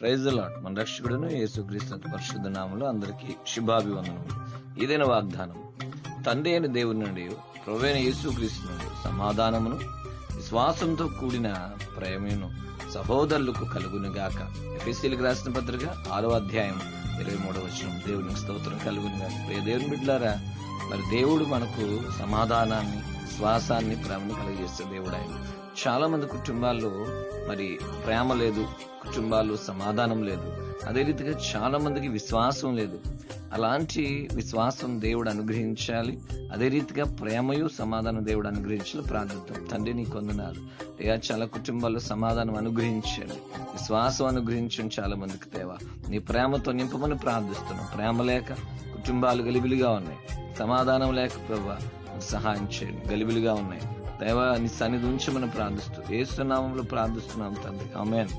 Praise the lord. మన రక్షకుడును యేసుక్రీస్తు పరిశుద్ధ నామములో అందరికీ శుభాభివందనములు. ఇదైన వాగ్దానం తండ్రి అయిన దేవుని నుండి ప్రభువైన యేసుక్రీస్తు నుండి సమాధానమును విశ్వాసంతో కూడిన ప్రేమను సహోదరులకు కలుగునుగాక. ఎఫెసీయులకు రాసిన పత్రిక 6వ అధ్యాయం 23వ వచనం. దేవునికి స్తోత్రం కలుగునుగాక. ప్రియ దేవుని బిడ్డలారా, మరి దేవుడు మనకు సమాధానాన్ని, విశ్వాసాన్ని, ప్రేమను కలిగజేసే దేవుడు ఆయన. చాలా మంది కుటుంబాల్లో మరి ప్రేమ లేదు, కుటుంబాల్లో సమాధానం లేదు. అదే రీతిగా చాలా మందికి విశ్వాసం లేదు. అలాంటి విశ్వాసం దేవుడు అనుగ్రహించాలి. అదే రీతిగా ప్రేమయు సమాధానం దేవుడు అనుగ్రహించాలి. ప్రార్థిద్దాం. తండ్రి నీ కొందనాలు అయ్యా, చాలా కుటుంబాల్లో సమాధానం అనుగ్రహించండి, విశ్వాసం అనుగ్రహించండి. చాలా మందికి దేవా నీ ప్రేమతో నింపమని ప్రార్థిస్తున్నాం. ప్రేమ లేక కుటుంబాలు గలిబిలిగా ఉన్నాయి, సమాధానం లేక ప్రభా సహాయం చేయండి. గలిబిలిగా ఉన్నాయి దేవా, నీ సన్నిధి ఉంచమని ప్రార్థిస్తూ యేసు నామములో ప్రార్థిస్తున్నాం తండ్రి. ఆమేన్.